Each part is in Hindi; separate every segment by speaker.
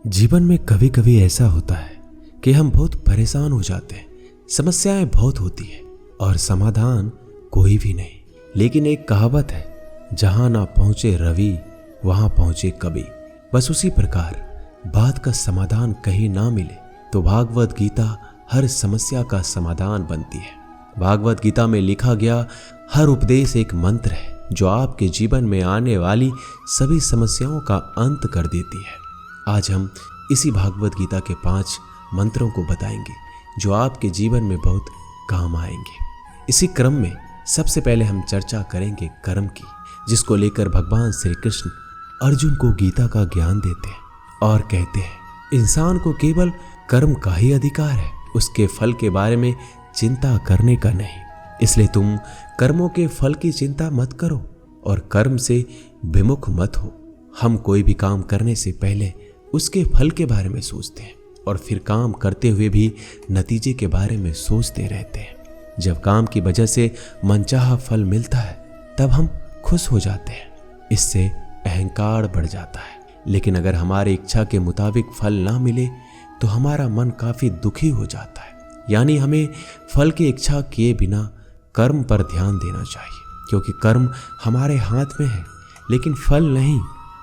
Speaker 1: जीवन में कभी कभी ऐसा होता है कि हम बहुत परेशान हो जाते हैं। समस्याएं बहुत होती है और समाधान कोई भी नहीं। लेकिन एक कहावत है, जहां ना पहुंचे रवि वहां पहुंचे कवि। बस उसी प्रकार बात का समाधान कहीं ना मिले तो भागवत गीता हर समस्या का समाधान बनती है। भागवत गीता में लिखा गया हर उपदेश एक मंत्र है जो आपके जीवन में आने वाली सभी समस्याओं का अंत कर देती है। आज हम इसी भागवत गीता के 5 मंत्रों को बताएंगे जो आपके जीवन में बहुत काम आएंगे। इसी क्रम में सबसे पहले हम चर्चा करेंगे कर्म की, जिसको लेकर भगवान श्री कृष्ण अर्जुन को गीता का ज्ञान देते हैं और कहते हैं इंसान को केवल कर्म का ही अधिकार है, उसके फल के बारे में चिंता करने का नहीं। इसलिए तुम कर्मों के फल की चिंता मत करो और कर्म से विमुख मत हो। हम कोई भी काम करने से पहले उसके फल के बारे में सोचते हैं और फिर काम करते हुए भी नतीजे के बारे में सोचते रहते हैं। जब काम की वजह से मनचाहा फल मिलता है तब हम खुश हो जाते हैं, इससे अहंकार बढ़ जाता है। लेकिन अगर हमारी इच्छा के मुताबिक फल ना मिले तो हमारा मन काफी दुखी हो जाता है। यानी हमें फल की इच्छा किए बिना कर्म पर ध्यान देना चाहिए, क्योंकि कर्म हमारे हाथ में है लेकिन फल नहीं।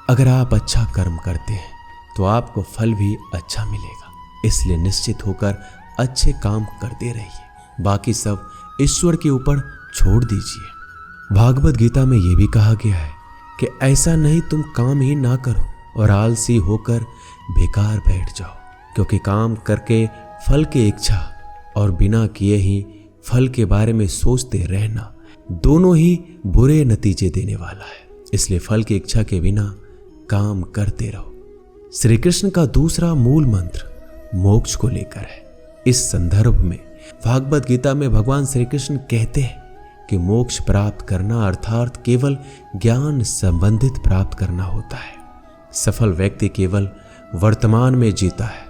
Speaker 1: अगर आप अच्छा कर्म करते हैं तो आपको फल भी अच्छा मिलेगा। इसलिए निश्चित होकर अच्छे काम करते रहिए, बाकी सब ईश्वर के ऊपर छोड़ दीजिए। भागवत गीता में यह भी कहा गया है कि ऐसा नहीं तुम काम ही ना करो और आलसी होकर बेकार बैठ जाओ, क्योंकि काम करके फल की इच्छा और बिना किए ही फल के बारे में सोचते रहना दोनों ही बुरे नतीजे देने वाला है। इसलिए फल की इच्छा के बिना काम करते रहो। श्री कृष्ण का दूसरा मूल मंत्र मोक्ष को लेकर है। इस संदर्भ में भागवत गीता में भगवान श्री कृष्ण कहते हैं कि मोक्ष प्राप्त करना अर्थात केवल ज्ञान संबंधित प्राप्त करना होता है। सफल व्यक्ति केवल वर्तमान में जीता है।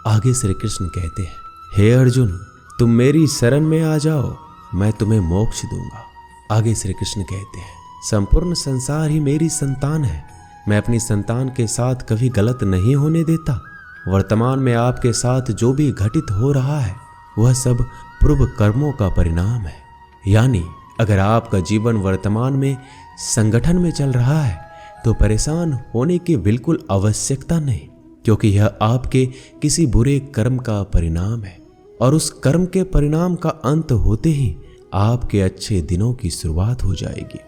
Speaker 1: आगे श्री कृष्ण कहते हैं, हे अर्जुन, तुम मेरी शरण में आ जाओ, मैं तुम्हें मोक्ष दूंगा। आगे श्री कृष्ण कहते हैं, संपूर्ण संसार ही मेरी संतान है, मैं अपनी संतान के साथ कभी गलत नहीं होने देता। वर्तमान में आपके साथ जो भी घटित हो रहा है वह सब पूर्व कर्मों का परिणाम है। यानी अगर आपका जीवन वर्तमान में संगठन में चल रहा है तो परेशान होने की बिल्कुल आवश्यकता नहीं, क्योंकि यह आपके किसी बुरे कर्म का परिणाम है और उस कर्म के परिणाम का अंत होते ही आपके अच्छे दिनों की शुरुआत हो जाएगी।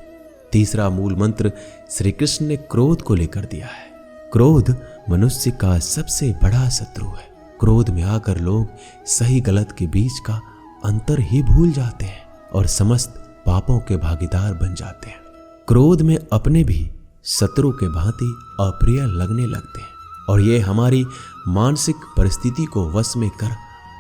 Speaker 1: तीसरा मूल मंत्र श्री कृष्ण ने क्रोध को लेकर दिया है। क्रोध मनुष्य का सबसे बड़ा शत्रु है। क्रोध में आकर लोग सही गलत के बीच का अंतर ही भूल जाते हैं और समस्त पापों के भागीदार बन जाते हैं। क्रोध में अपने भी शत्रु के भांति अप्रिय लगने लगते हैं और ये हमारी मानसिक परिस्थिति को वश में कर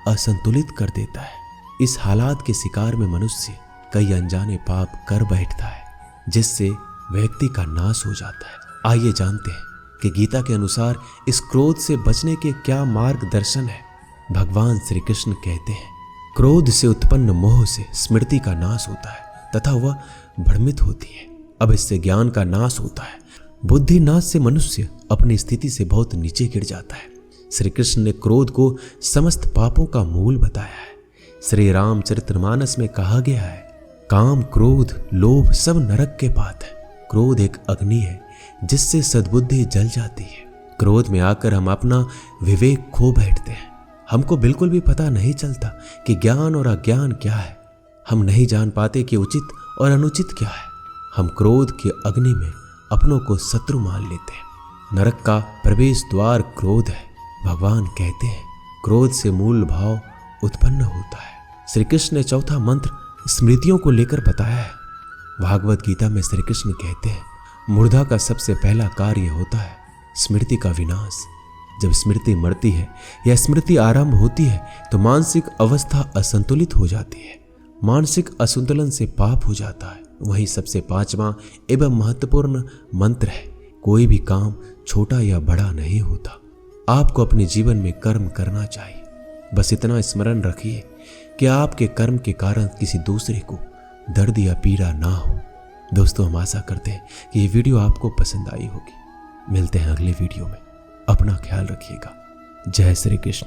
Speaker 1: असंतुलित कर देता है। इस हालात के शिकार में मनुष्य कई अनजाने पाप कर बैठता है, जिससे व्यक्ति का नाश हो जाता है। आइए जानते हैं कि गीता के अनुसार इस क्रोध से बचने के क्या मार्गदर्शन है। भगवान श्री कृष्ण कहते हैं, क्रोध से उत्पन्न मोह से स्मृति का नाश होता है तथा वह भ्रमित होती है। अब इससे ज्ञान का नाश होता है। बुद्धि नाश से मनुष्य अपनी स्थिति से बहुत नीचे गिर जाता है। श्री कृष्ण ने क्रोध को समस्त पापों का मूल बताया है। श्री रामचरितमानस में कहा गया है, काम, क्रोध, लोभ सब नरक के पात है। क्रोध एक अग्नि है जिससे सद्बुद्धि जल जाती है। क्रोध में आकर हम अपना विवेक खो बैठते हैं। हमको बिल्कुल भी पता नहीं चलता कि ज्ञान और अज्ञान क्या है। हम नहीं जान पाते कि उचित और अनुचित क्या है। हम क्रोध की अग्नि में अपनों को शत्रु मान लेते हैं। नरक का प्रवेश द्वार क्रोध है। भगवान कहते हैं, क्रोध से मूल भाव उत्पन्न होता है। श्री कृष्ण ने चौथा मंत्र स्मृतियों को लेकर बताया है। भागवत गीता में श्री कृष्ण कहते हैं, मुर्दा का सबसे पहला कार्य होता है स्मृति का विनाश। जब स्मृति मरती है या स्मृति आरंभ होती है तो मानसिक अवस्था असंतुलित हो जाती है। मानसिक असंतुलन से पाप हो जाता है। वही सबसे 5वां एवं महत्वपूर्ण मंत्र है, कोई भी काम छोटा या बड़ा नहीं होता। आपको अपने जीवन में कर्म करना चाहिए। बस इतना स्मरण रखिए कि आपके कर्म के कारण किसी दूसरे को दर्द या पीड़ा ना हो। दोस्तों, हम आशा करते हैं कि ये वीडियो आपको पसंद आई होगी। मिलते हैं अगले वीडियो में। अपना ख्याल रखिएगा। जय श्री कृष्ण।